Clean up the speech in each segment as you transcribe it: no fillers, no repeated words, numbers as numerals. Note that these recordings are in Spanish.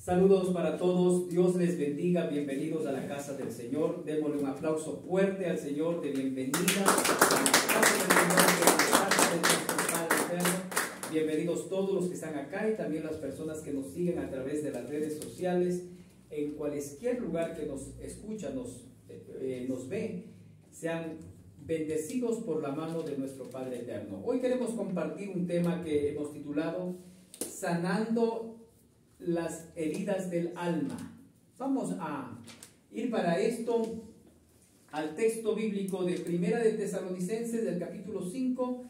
Saludos para todos, Dios les bendiga, bienvenidos a la casa del Señor. Démosle un aplauso fuerte al Señor de bienvenida a la casa del Señor, de nuestro Padre eterno. Bienvenidos todos los que están acá y también las personas que nos siguen a través de las redes sociales. En cualquier lugar que nos escucha, nos ve, sean bendecidos por la mano de nuestro Padre eterno. Hoy queremos compartir un tema que hemos titulado Sanando las heridas del alma. Vamos a ir para esto al texto bíblico de Primera de Tesalonicenses del capítulo 5,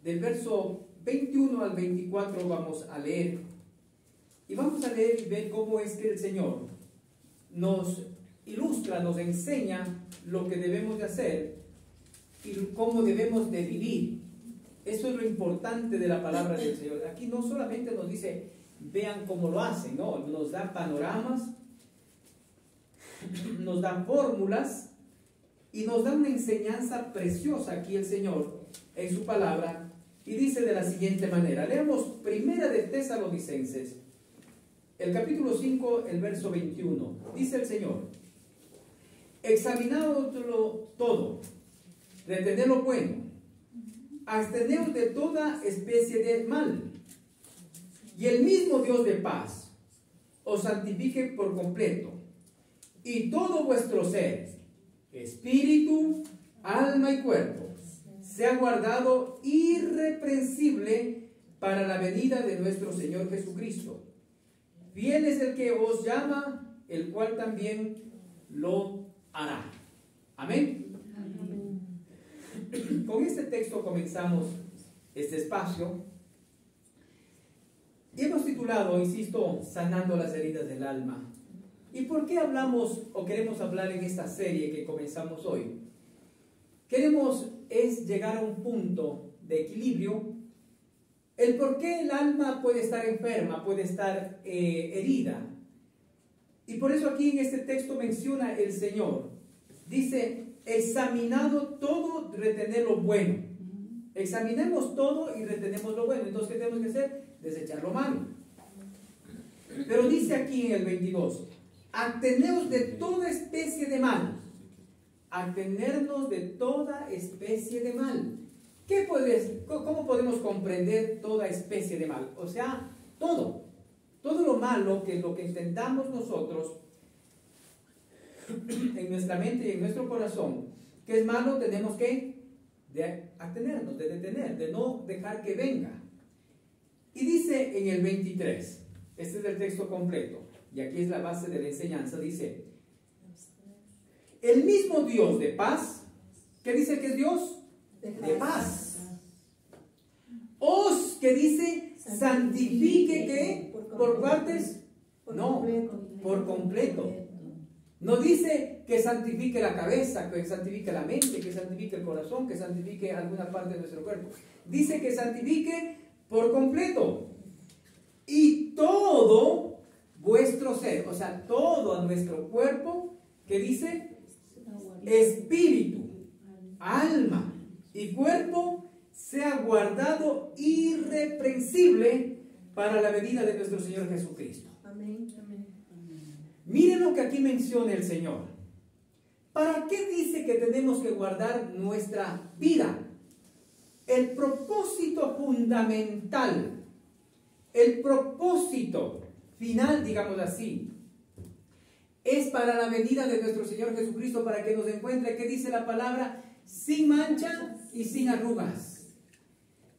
del verso 21 al 24 vamos a leer. Y vamos a leer y ver cómo es que el Señor nos ilustra, nos enseña lo que debemos de hacer y cómo debemos de vivir. Eso es lo importante de la palabra del Señor. Aquí no solamente nos dice vean cómo lo hacen, no, nos da panoramas, nos da fórmulas y nos da una enseñanza preciosa aquí el Señor en su palabra, y dice de la siguiente manera. Leamos Primera de Tesalonicenses, el capítulo 5, el verso 21. Dice el Señor: examinadlo todo, retened lo bueno, absteneos de toda especie de mal, y el mismo Dios de paz os santifique por completo, y todo vuestro ser, espíritu, alma y cuerpo, sea guardado irreprensible para la venida de nuestro Señor Jesucristo. Fiel es el que os llama, el cual también lo hará. Amén. Amén. Con este texto comenzamos este espacio. Y hemos titulado, insisto, Sanando las heridas del alma. ¿Y por qué hablamos o queremos hablar en esta serie que comenzamos hoy? Queremos llegar a un punto de equilibrio, el por qué el alma puede estar enferma, puede estar herida. Y por eso aquí en este texto menciona el Señor, dice, examinado todo, retener lo bueno. Examinemos todo y retenemos lo bueno. Entonces, ¿qué tenemos que hacer? Desechar lo malo. Pero dice aquí en el 22, absteneos de toda especie de mal. Abstenernos de toda especie de mal. ¿Cómo podemos comprender toda especie de mal? O sea, todo lo malo, que lo que entendamos nosotros en nuestra mente y en nuestro corazón, que es malo, tenemos que abstenernos, de detener, de no dejar que venga. Y dice en el 23, este es el texto completo, y aquí es la base de la enseñanza, dice, el mismo Dios de paz, ¿qué dice que es Dios? De paz. Os, que dice, santifique, ¿qué? ¿Por partes? No, por completo. No dice que santifique la cabeza, que santifique la mente, que santifique el corazón, que santifique alguna parte de nuestro cuerpo. Dice que santifique por completo. Y todo vuestro ser, o sea, todo a nuestro cuerpo, que dice espíritu, alma y cuerpo, sea guardado irreprensible para la venida de nuestro Señor Jesucristo. Amén, amén. Miren lo que aquí menciona el Señor. ¿Para qué dice que tenemos que guardar nuestra vida? El propósito fundamental, el propósito final, digamos así, es para la venida de nuestro Señor Jesucristo, para que nos encuentre, ¿qué dice la palabra? Sin mancha y sin arrugas.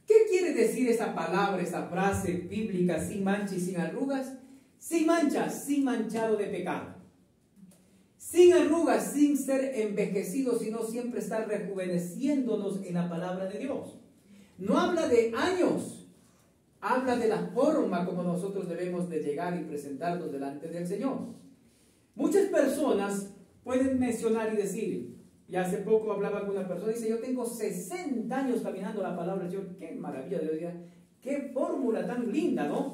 ¿Qué quiere decir esa palabra, esa frase bíblica, sin mancha y sin arrugas? Sin mancha, sin manchado de pecado. Sin arrugas, sin ser envejecidos, sino siempre estar rejuveneciéndonos en la palabra de Dios. No habla de años, habla de la forma como nosotros debemos de llegar y presentarnos delante del Señor. Muchas personas pueden mencionar y decir, y hace poco hablaba con una persona y dice, yo tengo 60 años caminando la palabra del Señor. Qué maravilla, Dios, qué fórmula tan linda, ¿no?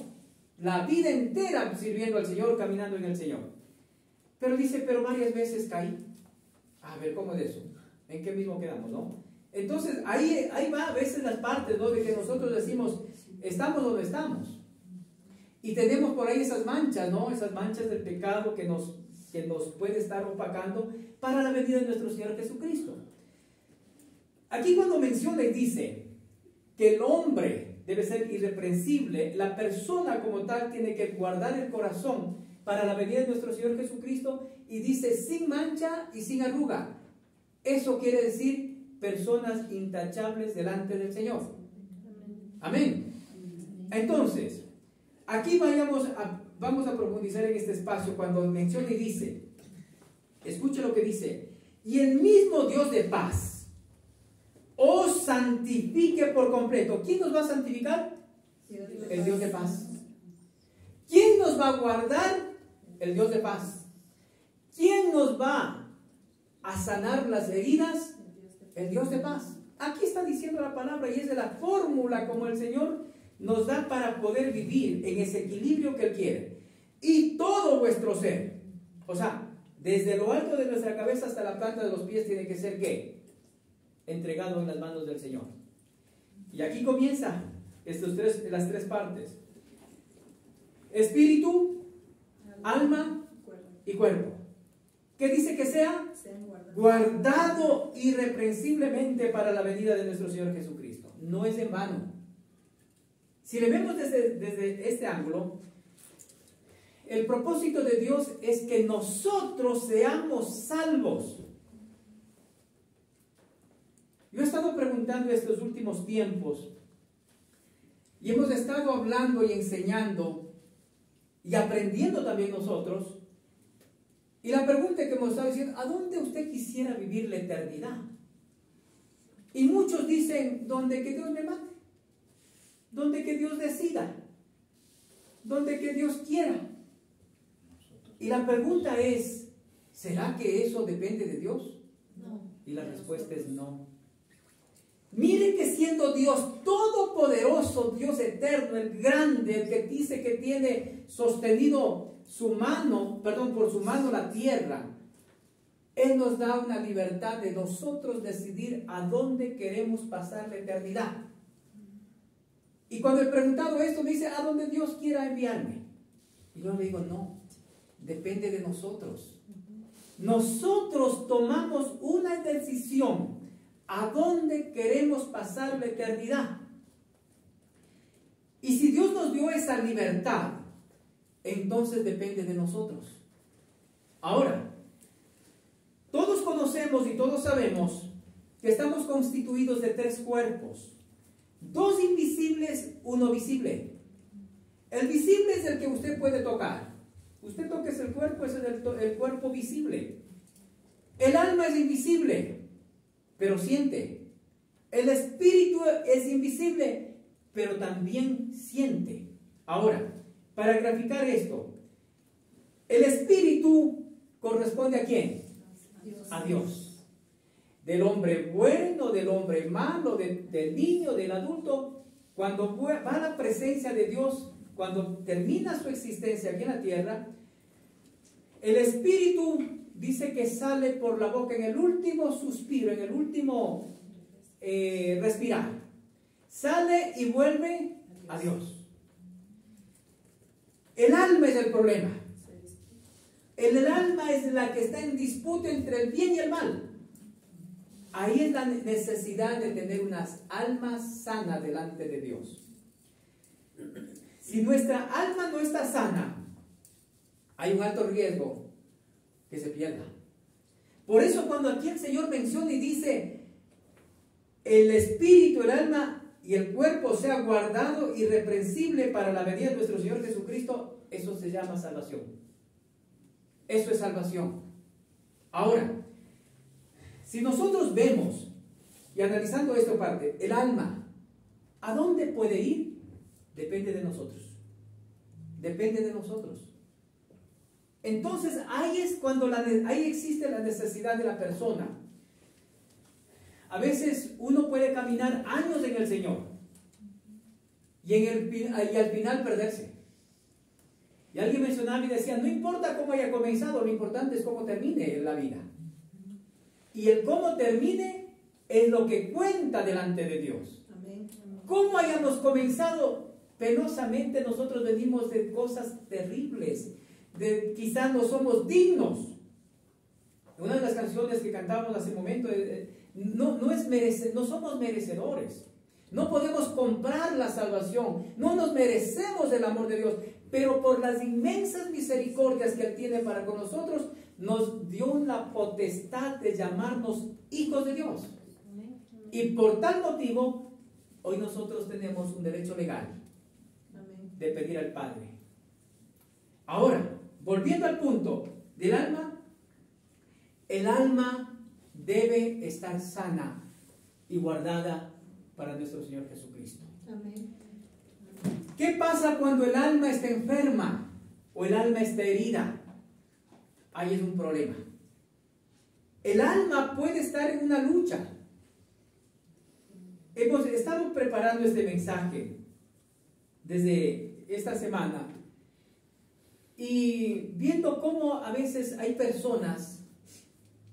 La vida entera sirviendo al Señor, caminando en el Señor. Pero dice, pero varias veces caí. A ver, ¿cómo es eso? ¿En qué mismo quedamos, no? Entonces, ahí va a veces las partes, ¿no? De que nosotros decimos, estamos donde estamos. Y tenemos por ahí esas manchas, ¿no? Esas manchas del pecado que nos puede estar opacando para la venida de nuestro Señor Jesucristo. Aquí cuando menciona y dice que el hombre debe ser irreprensible, la persona como tal tiene que guardar el corazón para la venida de nuestro Señor Jesucristo, y dice sin mancha y sin arruga. Eso quiere decir personas intachables delante del Señor. Amén. Entonces, aquí vamos a profundizar en este espacio cuando menciona y dice, escuche lo que dice, y el mismo Dios de paz os santifique por completo. ¿Quién nos va a santificar? El Dios de paz. ¿Quién nos va a guardar? El Dios de paz. ¿Quién nos va a sanar las heridas? El Dios de paz. Aquí está diciendo la palabra, y es de la fórmula como el Señor nos da para poder vivir en ese equilibrio que Él quiere. Y todo vuestro ser, o sea, desde lo alto de nuestra cabeza hasta la planta de los pies, tiene que ser ¿qué? Entregado en las manos del Señor. Y aquí comienza las tres partes: espíritu, alma y cuerpo. ¿Qué dice que sea? Guardado irreprensiblemente para la venida de nuestro Señor Jesucristo. No es en vano. Si le vemos desde este ángulo, el propósito de Dios es que nosotros seamos salvos. Yo he estado preguntando estos últimos tiempos, y hemos estado hablando y enseñando y aprendiendo también nosotros. Y la pregunta que hemos estado diciendo, ¿a dónde usted quisiera vivir la eternidad? Y muchos dicen, donde que Dios me mate, donde que Dios decida, donde que Dios quiera. Y la pregunta es, ¿será que eso depende de Dios? No. Y la respuesta es no. Mire que siendo Dios todopoderoso, Dios eterno, el grande, el que dice que tiene sostenido por su mano la tierra, Él nos da una libertad de nosotros decidir a dónde queremos pasar la eternidad. Y cuando he preguntado esto, me dice, a dónde Dios quiera enviarme. Y yo le digo, no, depende de nosotros. Nosotros tomamos una decisión a dónde queremos pasar la eternidad. Y si Dios nos dio esa libertad, entonces depende de nosotros. Ahora, todos conocemos y todos sabemos que estamos constituidos de tres cuerpos: dos invisibles, uno visible. El visible es el que usted puede tocar. Usted toca el cuerpo, ese es el cuerpo visible. El alma es invisible, pero siente. El espíritu es invisible, pero también siente. Ahora, para graficar esto, el espíritu corresponde ¿a quién? A Dios. Del hombre bueno, del hombre malo, del niño, del adulto, cuando va a la presencia de Dios, cuando termina su existencia aquí en la tierra, el espíritu dice que sale por la boca en el último suspiro, en el último respirar. Sale y vuelve a Dios. El alma es el problema. El alma es la que está en disputa entre el bien y el mal. Ahí es la necesidad de tener unas almas sanas delante de Dios. Si nuestra alma no está sana, hay un alto riesgo que se pierda. Por eso cuando aquí el Señor menciona y dice, el espíritu, el alma y el cuerpo sea guardado irreprensible para la venida de nuestro Señor Jesucristo, eso se llama salvación. Eso es salvación. Ahora, si nosotros vemos y analizando esta parte, el alma, ¿a dónde puede ir? Depende de nosotros. Depende de nosotros. Entonces ahí es cuando ahí existe la necesidad de la persona. A veces uno puede caminar años en el Señor y al final perderse. Y alguien mencionaba y decía, no importa cómo haya comenzado, lo importante es cómo termine la vida. Y el cómo termine es lo que cuenta delante de Dios. Cómo hayamos comenzado, Penosamente nosotros venimos de cosas terribles, quizás no somos dignos. Una de las canciones que cantábamos hace un momento, no somos merecedores. No podemos comprar la salvación, no nos merecemos el amor de Dios, pero por las inmensas misericordias que Él tiene para con nosotros, nos dio la potestad de llamarnos hijos de Dios. Y por tal motivo, hoy nosotros tenemos un derecho legal de pedir al Padre. Ahora, volviendo al punto del alma, el alma debe estar sana y guardada para nuestro Señor Jesucristo. Amén. ¿Qué pasa cuando el alma está enferma o el alma está herida? Ahí es un problema. El alma puede estar en una lucha. Hemos estado preparando este mensaje desde esta semana y viendo cómo a veces hay personas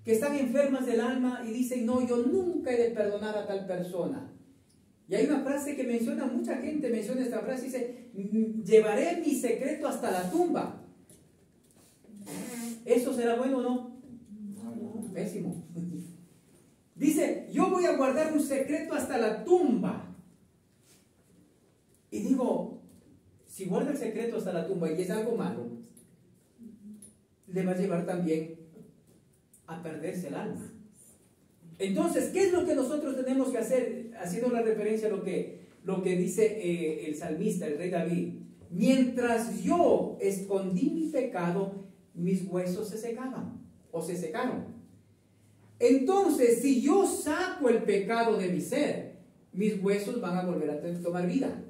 que están enfermas del alma y dicen, no, yo nunca he de perdonar a tal persona. Y hay una frase que menciona, mucha gente menciona esta frase, dice, llevaré mi secreto hasta la tumba. ¿Eso será bueno o no? No. Pésimo. Dice, yo voy a guardar un secreto hasta la tumba. Y digo, si guarda el secreto hasta la tumba y es algo malo, le va a llevar también a perderse el alma. Entonces, ¿qué es lo que nosotros tenemos que hacer? Haciendo la referencia a lo que dice el salmista, el rey David. Mientras yo escondí mi pecado, mis huesos se secaban o se secaron. Entonces, si yo saco el pecado de mi ser, mis huesos van a volver a tomar vida.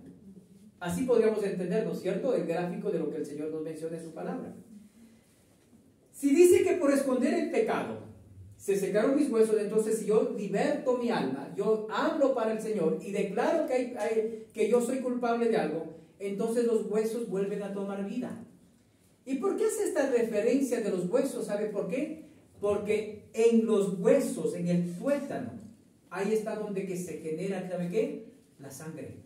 Así podríamos entenderlo, ¿cierto? El gráfico de lo que el Señor nos menciona en su palabra. Si dice que por esconder el pecado se secaron mis huesos, entonces si yo liberto mi alma, yo hablo para el Señor y declaro que yo soy culpable de algo, entonces los huesos vuelven a tomar vida. ¿Y por qué hace esta referencia de los huesos? ¿Sabe por qué? Porque en los huesos, en el tuétano, ahí está donde que se genera, ¿sabe qué? La sangre.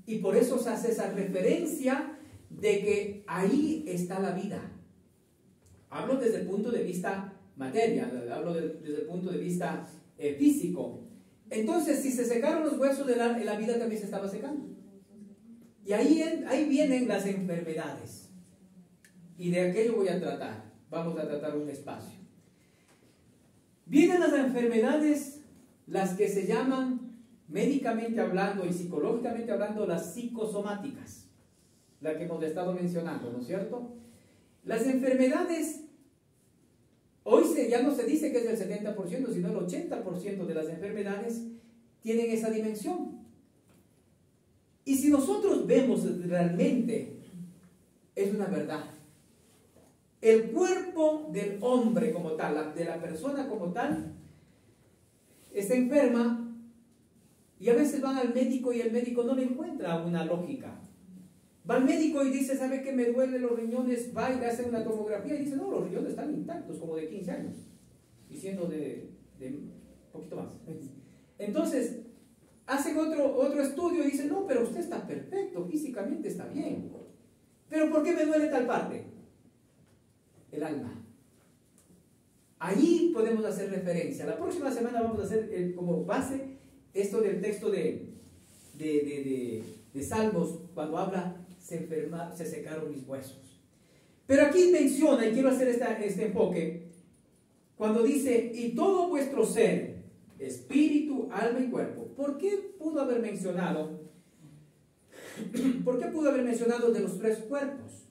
Y por eso se hace esa referencia de que ahí está la vida. Hablo desde el punto de vista materia, hablo desde el punto de vista físico. Entonces, si se secaron los huesos, la vida también se estaba secando. Y ahí vienen las enfermedades. Y de aquello voy a tratar. Vamos a tratar un espacio. Vienen las enfermedades, las que se llaman, médicamente hablando y psicológicamente hablando, las psicosomáticas. La que hemos estado mencionando, ¿no es cierto? Las enfermedades, hoy ya no se dice que es el 70%, sino el 80% de las enfermedades tienen esa dimensión. Y si nosotros vemos realmente, es una verdad. El cuerpo del hombre como tal, de la persona como tal, está enferma y a veces van al médico y el médico no le encuentra una lógica. Va al médico y dice, ¿sabe qué? Me duelen los riñones, va y le hace una tomografía y dice, no, los riñones están intactos, como de 15 años, diciendo de un poquito más. Entonces, hacen otro estudio y dicen, no, pero usted está perfecto, físicamente está bien. ¿Pero por qué me duele tal parte? El alma. Allí podemos hacer referencia. La próxima semana vamos a hacer como base esto del texto de Salmos, cuando habla, se secaron mis huesos. Pero aquí menciona, y quiero hacer este enfoque, cuando dice, y todo vuestro ser, espíritu, alma y cuerpo. ¿Por qué pudo haber mencionado de los 3 cuerpos?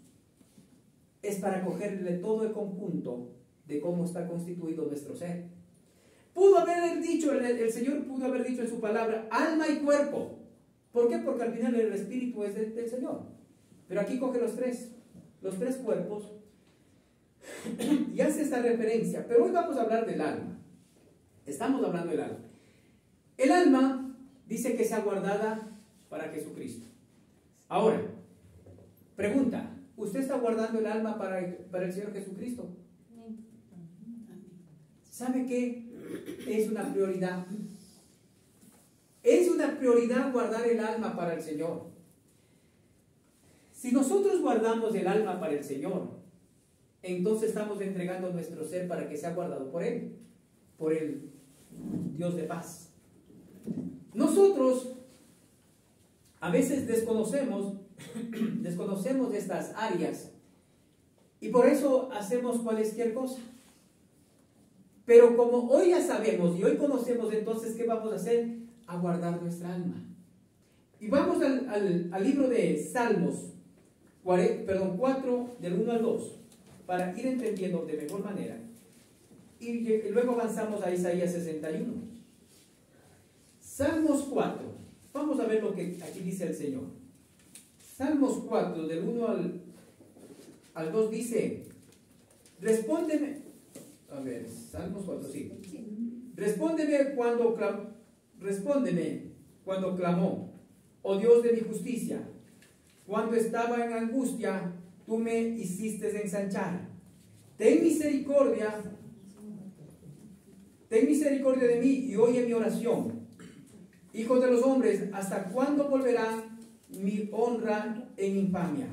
Es para cogerle todo el conjunto de cómo está constituido nuestro ser. Pudo haber dicho, el Señor pudo haber dicho en su palabra, alma y cuerpo. ¿Por qué? Porque al final el espíritu es del Señor. Pero aquí coge los tres cuerpos y hace esta referencia. Pero hoy vamos a hablar del alma. Estamos hablando del alma. El alma dice que sea guardada para Jesucristo. Ahora, pregunta, ¿usted está guardando el alma para el Señor Jesucristo? ¿Sabe qué? Es una prioridad. Es una prioridad guardar el alma para el Señor. Si nosotros guardamos el alma para el Señor, entonces estamos entregando nuestro ser para que sea guardado por Él, por el Dios de paz. Nosotros a veces desconocemos de estas áreas y por eso hacemos cualquier cosa. Pero como hoy ya sabemos y hoy conocemos, entonces, ¿qué vamos a hacer? A guardar nuestra alma. Y vamos al libro de Salmos 4, del 1 al 2, para ir entendiendo de mejor manera. Y luego avanzamos a Isaías 61. Salmos 4. Vamos a ver lo que aquí dice el Señor. Salmos 4, del 1 al 2 dice, respóndeme. A ver, Salmos 4, sí. Respóndeme cuando clamó, oh Dios de mi justicia. Cuando estaba en angustia, tú me hiciste ensanchar. Ten misericordia de mí y oye mi oración. Hijos de los hombres, ¿hasta cuándo volverá mi honra en infamia?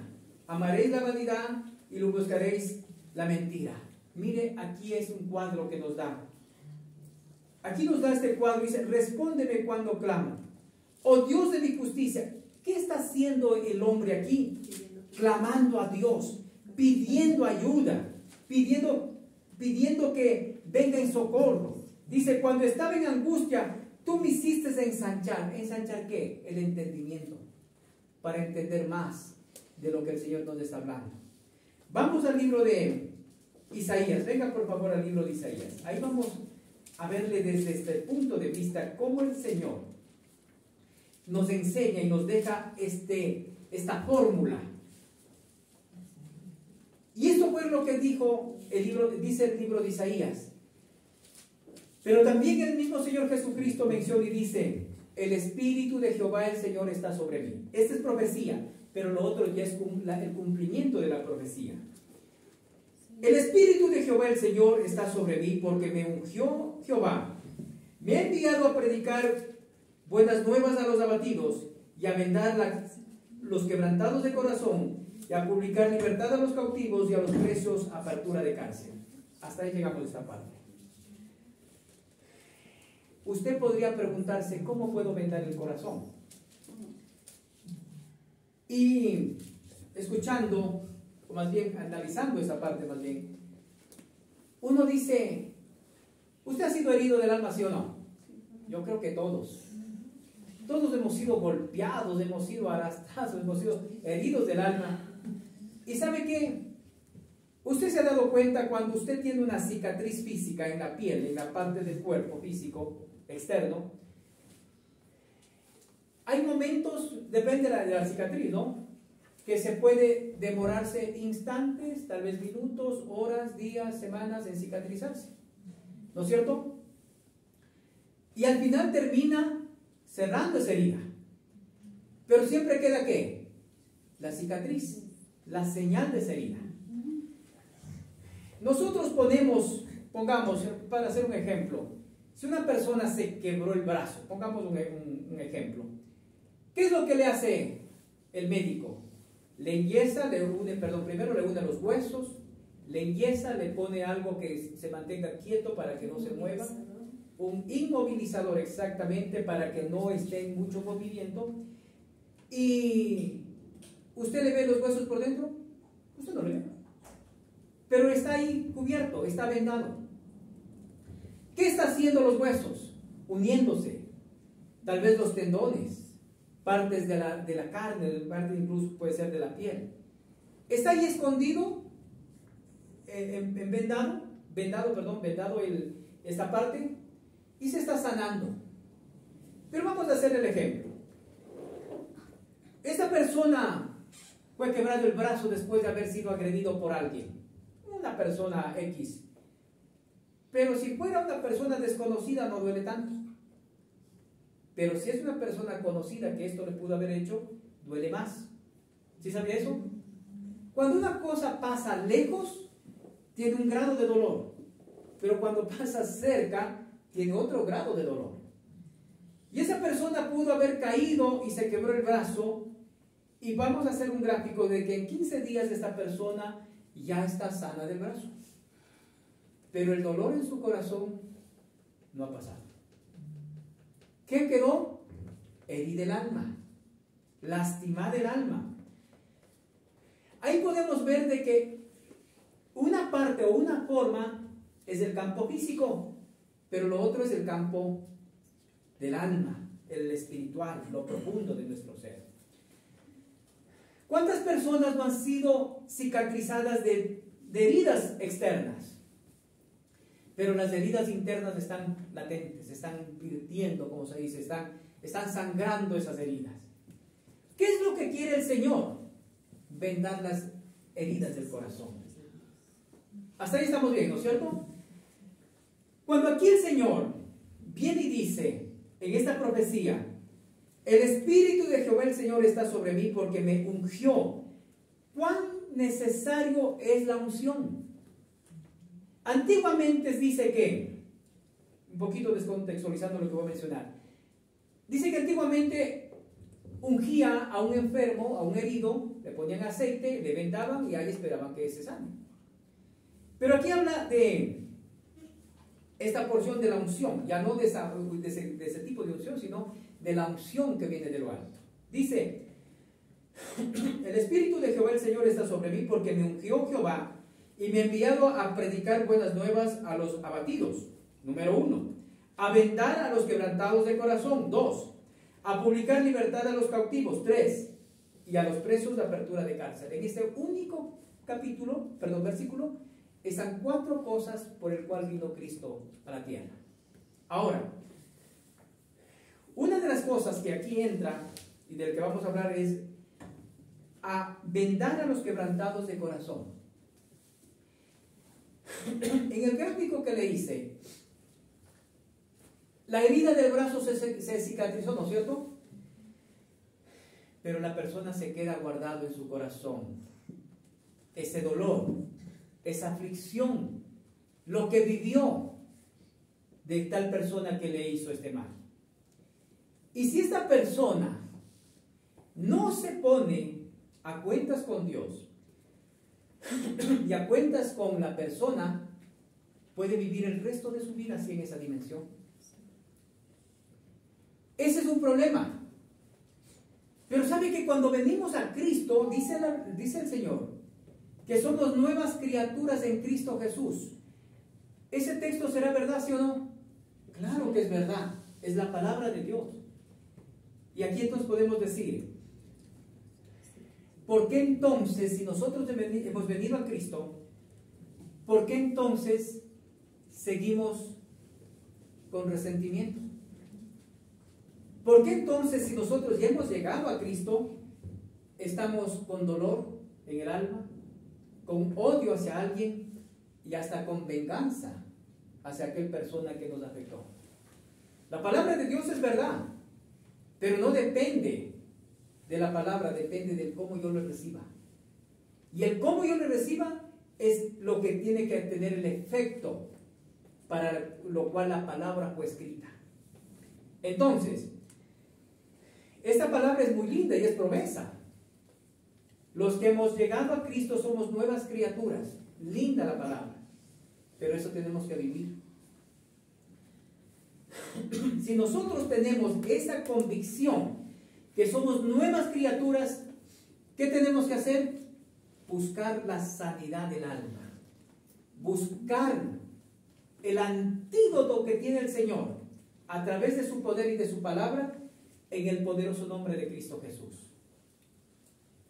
Amaréis la vanidad y lo buscaréis la mentira. Mire, aquí es un cuadro que nos da. Aquí nos da este cuadro y dice, respóndeme cuando clamo. Oh Dios de mi justicia. ¿Qué está haciendo el hombre aquí? Clamando a Dios, pidiendo ayuda, pidiendo que venga en socorro. Dice, cuando estaba en angustia, tú me hiciste ensanchar. ¿Ensanchar qué? El entendimiento, para entender más de lo que el Señor nos está hablando. Vamos al libro de Isaías. Venga por favor al libro de Isaías. Ahí vamos a verle desde este punto de vista cómo el Señor nos enseña y nos deja esta fórmula. Y esto fue lo que dice el libro de Isaías. Pero también el mismo Señor Jesucristo menciona y dice, el Espíritu de Jehová el Señor está sobre mí. Esta es profecía, pero lo otro ya es el cumplimiento de la profecía. El Espíritu de Jehová el Señor está sobre mí porque me ungió Jehová. Me ha enviado a predicar buenas nuevas a los abatidos y a vendar los quebrantados de corazón y a publicar libertad a los cautivos y a los presos apertura de cárcel. Hasta ahí llegamos a esta parte. Usted podría preguntarse, ¿cómo puedo vendar el corazón? Y escuchando, o más bien analizando esa parte más bien, uno dice, ¿usted ha sido herido del alma, sí o no? Yo creo que todos. Todos hemos sido golpeados, hemos sido arrastrados, hemos sido heridos del alma. ¿Y sabe qué? Usted se ha dado cuenta cuando usted tiene una cicatriz física en la piel, en la parte del cuerpo físico externo. Hay momentos, depende de la cicatriz, ¿no? Que se puede demorarse instantes, tal vez minutos, horas, días, semanas en cicatrizarse. ¿No es cierto? Y al final termina cerrando esa herida. Pero siempre queda ¿qué? La cicatriz, la señal de esa herida. Nosotros pongamos, para hacer un ejemplo, si una persona se quebró el brazo, pongamos un ejemplo, ¿qué es lo que le hace el médico? Le enyesa, primero le une los huesos, le enyesa, le pone algo que se mantenga quieto para que no se mueva, un inmovilizador exactamente para que no esté en mucho movimiento. Y ¿usted le ve los huesos por dentro? Usted no le ve, pero está ahí cubierto, está vendado. ¿Qué está haciendo los huesos? Uniéndose. Tal vez los tendones, partes de la carne, parte incluso puede ser de la piel. Está ahí escondido, vendado esta parte, y se está sanando. Pero vamos a hacer el ejemplo. Esta persona fue quebrado el brazo después de haber sido agredido por alguien, una persona X. Pero si fuera una persona desconocida no duele tanto. Pero si es una persona conocida que esto le pudo haber hecho, duele más. ¿Sí sabía eso? Cuando una cosa pasa lejos, tiene un grado de dolor. Pero cuando pasa cerca, tiene otro grado de dolor. Y esa persona pudo haber caído y se quebró el brazo Y vamos a hacer un gráfico de que en 15 días esta persona ya está sana del brazo. Pero el dolor en su corazón no ha pasado. ¿Qué quedó? Herida el alma, lastimada el alma. Ahí podemos ver de que una parte o una forma es el campo físico, pero lo otro es el campo del alma, el espiritual, lo profundo de nuestro ser. ¿Cuántas personas no han sido cicatrizadas de heridas externas? Pero las heridas internas están latentes, están virtiendo, como se dice, están sangrando esas heridas. ¿Qué es lo que quiere el Señor? Vendar las heridas del corazón. Hasta ahí estamos bien, ¿no es cierto? Cuando aquí el Señor viene y dice, en esta profecía, el Espíritu de Jehová el Señor está sobre mí porque me ungió. ¿Cuán necesario es la unción? Antiguamente dice que, un poquito descontextualizando lo que voy a mencionar, dice que antiguamente ungía a un enfermo, a un herido, le ponían aceite, le vendaban y ahí esperaban que se sane. Pero aquí habla de esta porción de la unción, ya no de ese tipo de unción, sino de la unción que viene de lo alto. Dice, el Espíritu de Jehová el Señor está sobre mí porque me ungió Jehová y me ha enviado a predicar buenas nuevas a los abatidos. Número 1, a vendar a los quebrantados de corazón. 2, a publicar libertad a los cautivos. 3, y a los presos de apertura de cárcel. En este único versículo, están 4 cosas por el cual vino Cristo a la tierra. Ahora, una de las cosas que aquí entra y del que vamos a hablar es a vendar a los quebrantados de corazón. En el gráfico que le hice, la herida del brazo se cicatrizó, ¿no es cierto? Pero la persona se queda guardado en su corazón ese dolor, esa aflicción, lo que vivió de tal persona que le hizo este mal. Y si esta persona no se pone a cuentas con Dios y a cuentas con la persona, puede vivir el resto de su vida así en esa dimensión. Ese es un problema. Pero sabe que cuando venimos a Cristo, dice el Señor, que somos nuevas criaturas en Cristo Jesús. ¿Ese texto será verdad, sí o no? Claro que es verdad. Es la palabra de Dios. Y aquí entonces podemos decir, ¿por qué entonces, si nosotros hemos venido a Cristo, por qué entonces seguimos con resentimiento? ¿Por qué entonces, si nosotros ya hemos llegado a Cristo, estamos con dolor en el alma, con odio hacia alguien y hasta con venganza hacia aquella persona que nos afectó? La palabra de Dios es verdad, pero no depende de la palabra, depende del cómo yo lo reciba. Y el cómo yo lo reciba es lo que tiene que tener el efecto para lo cual la palabra fue escrita. Entonces, esta palabra es muy linda y es promesa. Los que hemos llegado a Cristo somos nuevas criaturas. Linda la palabra, pero eso tenemos que vivir. Si nosotros tenemos esa convicción que somos nuevas criaturas, ¿qué tenemos que hacer? Buscar la sanidad del alma. Buscar el antídoto que tiene el Señor a través de su poder y de su palabra en el poderoso nombre de Cristo Jesús.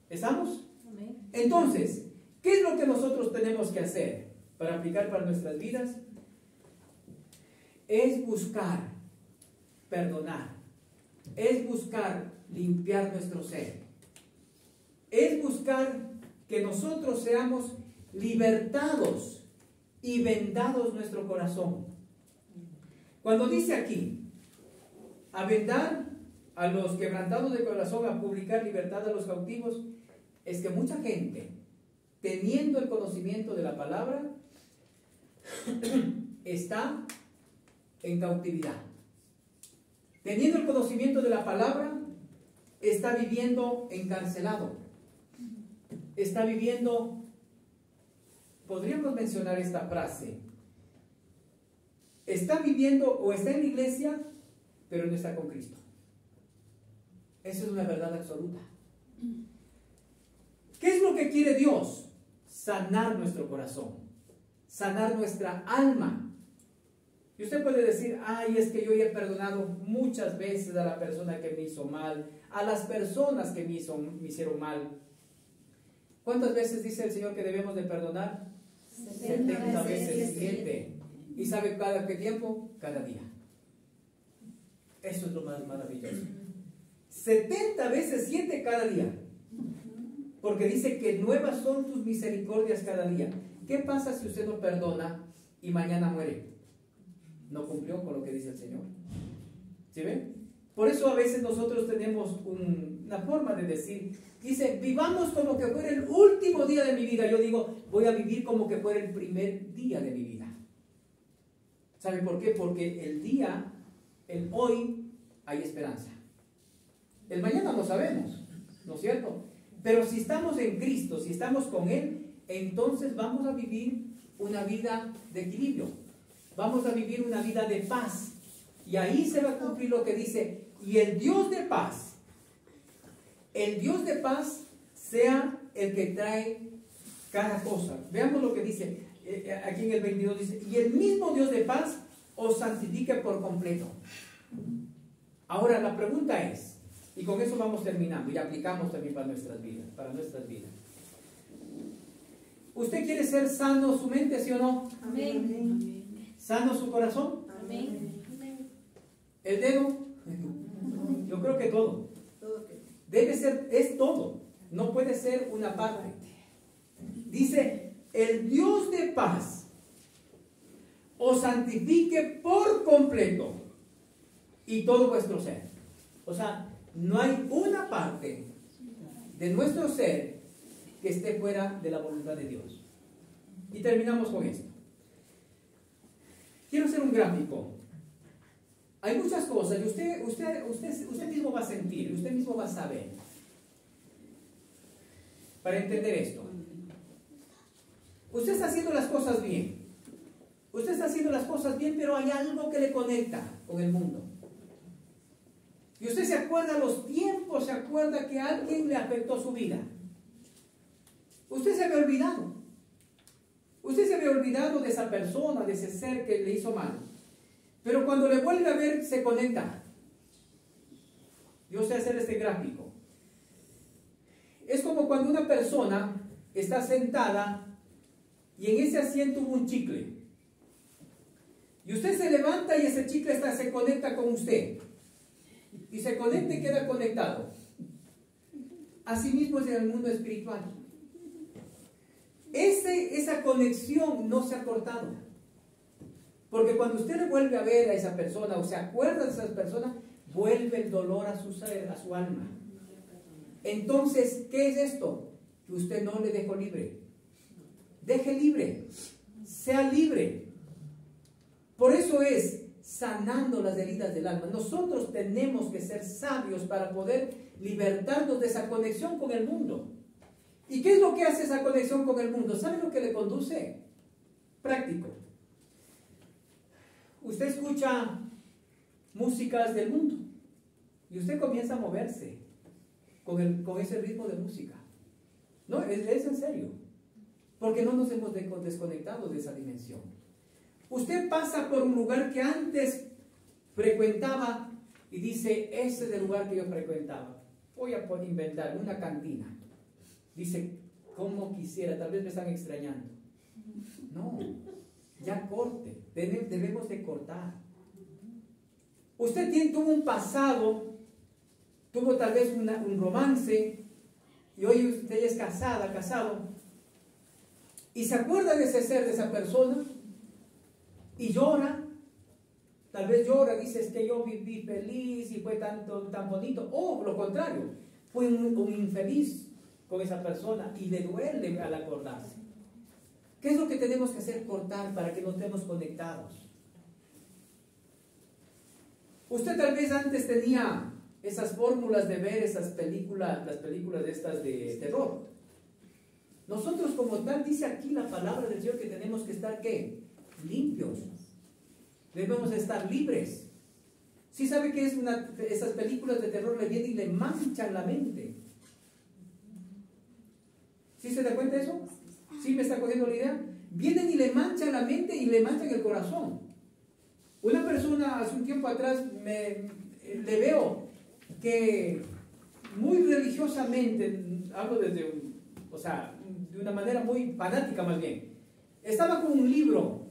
¿Estamos? Amén. Entonces, ¿qué es lo que nosotros tenemos que hacer para aplicar para nuestras vidas? Es buscar perdonar, es buscar limpiar nuestro ser, es buscar que nosotros seamos libertados y vendados nuestro corazón. Cuando dice aquí, a vendar a los quebrantados de corazón, a publicar libertad a los cautivos, es que mucha gente, teniendo el conocimiento de la palabra, está en cautividad. Teniendo el conocimiento de la palabra, está viviendo encarcelado, está viviendo, podríamos mencionar esta frase, está viviendo o está en la iglesia, pero no está con Cristo. Esa es una verdad absoluta. ¿Qué es lo que quiere Dios? Sanar nuestro corazón, sanar nuestra alma. Y usted puede decir, ay, es que yo ya he perdonado muchas veces a la persona que me hizo mal, a las personas que me hicieron mal. ¿Cuántas veces dice el Señor que debemos de perdonar? 70 veces 7. ¿Y sabe cada qué tiempo? Cada día. Eso es lo más maravilloso. 70 veces 7 cada día. Porque dice que nuevas son tus misericordias cada día. ¿Qué pasa si usted no perdona y mañana muere? No cumplió con lo que dice el Señor. ¿Sí ven? Por eso a veces nosotros tenemos una forma de decir, dice, vivamos como que fuera el último día de mi vida. Yo digo, voy a vivir como que fuera el primer día de mi vida. ¿Sabe por qué? Porque el hoy, hay esperanza. El mañana no sabemos, ¿no es cierto? Pero si estamos en Cristo, si estamos con Él, entonces vamos a vivir una vida de equilibrio. Vamos a vivir una vida de paz. Y ahí se va a cumplir lo que dice, y el Dios de paz sea el que trae cada cosa. Veamos lo que dice, aquí en el 22 dice, y el mismo Dios de paz os santifique por completo. Ahora la pregunta es, y con eso vamos terminando, y aplicamos también para nuestras vidas, ¿Usted quiere ser sano su mente, sí o no? Amén. ¿Sano su corazón? Amén. ¿El dedo? Yo creo que todo. Debe ser, es todo. No puede ser una parte. Dice, el Dios de paz os santifique por completo y todo vuestro ser. O sea, no hay una parte de nuestro ser que esté fuera de la voluntad de Dios. Y terminamos con esto. Quiero hacer un gráfico. Hay muchas cosas y usted mismo va a sentir, usted mismo va a saber. Para entender esto. Usted está haciendo las cosas bien. Usted está haciendo las cosas bien, pero hay algo que le conecta con el mundo. Y usted se acuerda los tiempos, se acuerda que alguien le afectó su vida. Usted se había olvidado. Usted se había olvidado de esa persona, de ese ser que le hizo mal. Pero cuando le vuelve a ver, se conecta. Yo sé hacer este gráfico. Es como cuando una persona está sentada y en ese asiento hubo un chicle. Y usted se levanta y ese chicle se conecta con usted. Y se conecta y queda conectado. Asimismo es en el mundo espiritual. Esa conexión no se ha cortado. Porque cuando usted le vuelve a ver a esa persona o se acuerda de esa persona, vuelve el dolor a su ser, a su alma. Entonces, ¿qué es esto? Que usted no le dejó libre. Deje libre. Sea libre. Por eso es sanando las heridas del alma. Nosotros tenemos que ser sabios para poder libertarnos de esa conexión con el mundo. ¿Y qué es lo que hace esa conexión con el mundo? ¿Sabe lo que le conduce? Práctico. Usted escucha músicas del mundo y usted comienza a moverse con ese ritmo de música. No, es en serio. Porque no nos hemos desconectado de esa dimensión. Usted pasa por un lugar que antes frecuentaba y dice, ese es el lugar que yo frecuentaba. Voy a inventar una cantina. Dice, ¿cómo quisiera? Tal vez me están extrañando. No, ya corte. Debemos de cortar. Usted tuvo un pasado, tuvo tal vez un romance, y hoy usted es casado, y se acuerda de ese ser, de esa persona, y llora. Tal vez llora, dice, es que yo viví feliz y fue tan bonito. O lo contrario, fue un infeliz con esa persona y le duele al acordarse. ¿Qué es lo que tenemos que hacer? Cortar para que no estemos conectados. Usted tal vez antes tenía esas fórmulas de ver esas películas, las películas de estas de terror. Nosotros como tal, dice aquí la palabra del Señor que tenemos que estar, ¿qué? Limpios. Debemos estar libres. ¿Sí sabe que es esas películas de terror le vienen y le manchan la mente? ¿Sí se da cuenta de eso? ¿Sí me está cogiendo la idea? Vienen y le manchan la mente y le manchan el corazón. Una persona hace un tiempo atrás le veo que muy religiosamente, hablo desde de una manera muy fanática más bien, estaba con un libro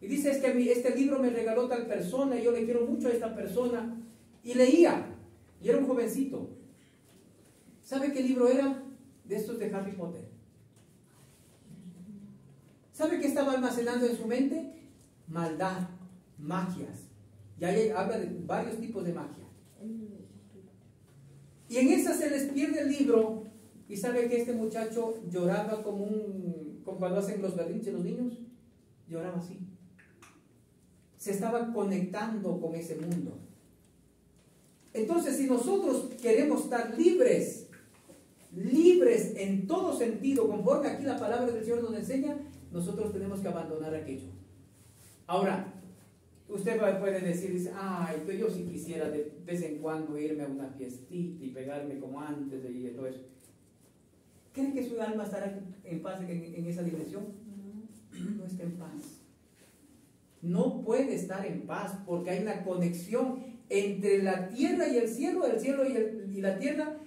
y dice, es que este libro me regaló tal persona y yo le quiero mucho a esta persona, y leía, y era un jovencito. ¿Sabe qué libro era? De estos de Harry Potter. ¿Sabe qué estaba almacenando en su mente? Maldad, magias. Y ahí habla de varios tipos de magia. Y en esa se les pierde el libro. Y sabe que este muchacho lloraba como cuando hacen los berrinches los niños. Lloraba así. Se estaba conectando con ese mundo. Entonces, si nosotros queremos estar libres en todo sentido, conforme aquí la palabra del Señor nos enseña, nosotros tenemos que abandonar aquello. Ahora, usted puede decir, ay, que yo sí quisiera de vez en cuando irme a una fiestita y pegarme como antes de ir y todo eso. ¿Cree que su alma estará en paz en esa dimensión? No está en paz. No puede estar en paz porque hay una conexión entre la tierra y el cielo y la tierra,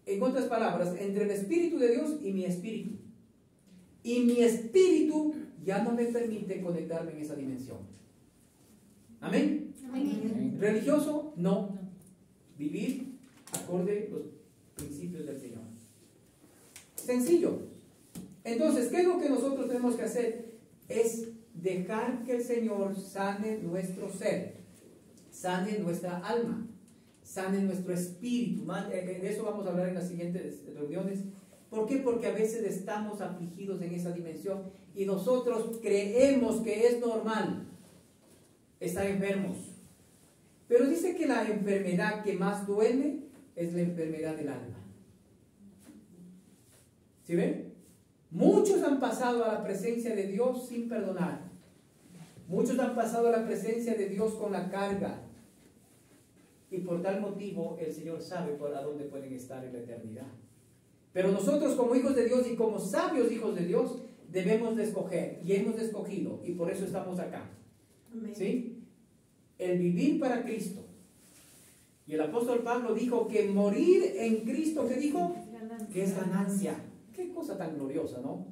en otras palabras, entre el Espíritu de Dios y mi espíritu. Y mi espíritu ya no me permite conectarme en esa dimensión. ¿Amén? Amén. ¿Religioso? No. Vivir acorde los principios del Señor. Sencillo. Entonces, ¿qué es lo que nosotros tenemos que hacer? Es dejar que el Señor sane nuestro ser, sane nuestra alma, sane nuestro espíritu. De eso vamos a hablar en las siguientes reuniones. ¿Por qué? Porque a veces estamos afligidos en esa dimensión y nosotros creemos que es normal estar enfermos. Pero dice que la enfermedad que más duele es la enfermedad del alma. ¿Sí ven? Muchos han pasado a la presencia de Dios sin perdonar. Muchos han pasado a la presencia de Dios con la carga. Y por tal motivo el Señor sabe por a dónde pueden estar en la eternidad. Pero nosotros como hijos de Dios y como sabios hijos de Dios debemos de escoger. Y hemos escogido. Y por eso estamos acá. Amén. ¿Sí? El vivir para Cristo. Y el apóstol Pablo dijo que morir en Cristo, ¿qué dijo? Que es ganancia. Qué cosa tan gloriosa, ¿no?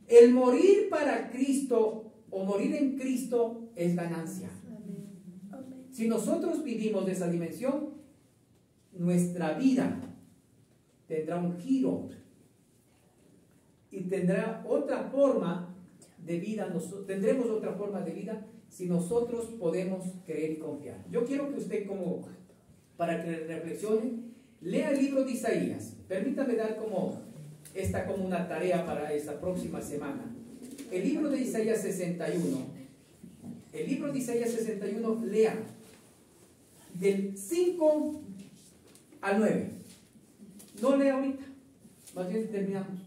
El morir para Cristo o morir en Cristo es ganancia. Si nosotros vivimos de esa dimensión, nuestra vida tendrá un giro y tendrá otra forma de vida. Tendremos otra forma de vida si nosotros podemos creer y confiar. Yo quiero que usted, para que reflexione, lea el libro de Isaías. Permítame dar como una tarea para esta próxima semana. El libro de Isaías 61. El libro de Isaías 61, lea del 5 al 9. No lea ahorita, más bien terminamos.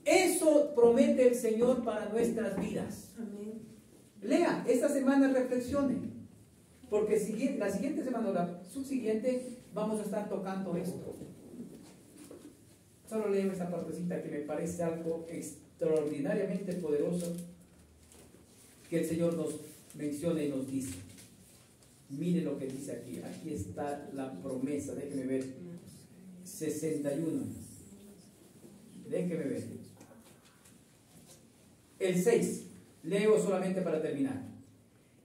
Eso promete el Señor para nuestras vidas. Amén. Lea, esta semana reflexione, porque la siguiente semana o la subsiguiente vamos a estar tocando esto. Solo leo esta partecita que me parece algo extraordinariamente poderoso que el Señor nos menciona y nos dice. Mire lo que dice aquí. Aquí está la promesa. Déjeme ver. 61. Déjeme ver. El 6. Leo solamente para terminar.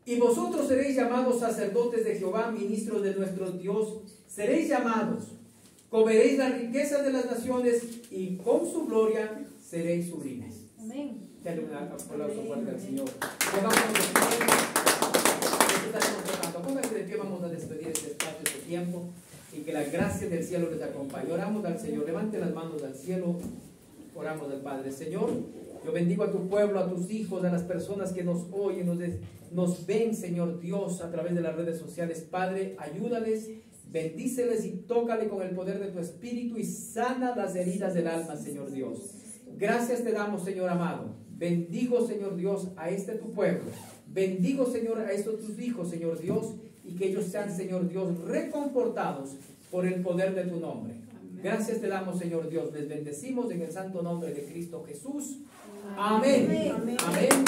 Y vosotros seréis llamados sacerdotes de Jehová, ministros de nuestro Dios. Seréis llamados. Comeréis las riquezas de las naciones y con su gloria seréis sublimes. Amén. Dale un aplauso fuerte al Señor. Pónganse de pie, vamos a despedir este espacio, este tiempo, y que la gracia del cielo les acompañe. Oramos al Señor. Levante las manos al cielo. Oramos al Padre. Señor, yo bendigo a tu pueblo, a tus hijos, a las personas que nos oyen, nos ven, Señor Dios, a través de las redes sociales. Padre, ayúdales, Bendíceles y tócale con el poder de tu espíritu y sana las heridas del alma, Señor Dios. Gracias te damos, Señor amado. Bendigo, Señor Dios, a este tu pueblo. Bendigo, Señor, a estos tus hijos, Señor Dios, y que ellos sean, Señor Dios, reconfortados por el poder de tu nombre. Gracias te damos, Señor Dios. Les bendecimos en el santo nombre de Cristo Jesús. Amén. Amén.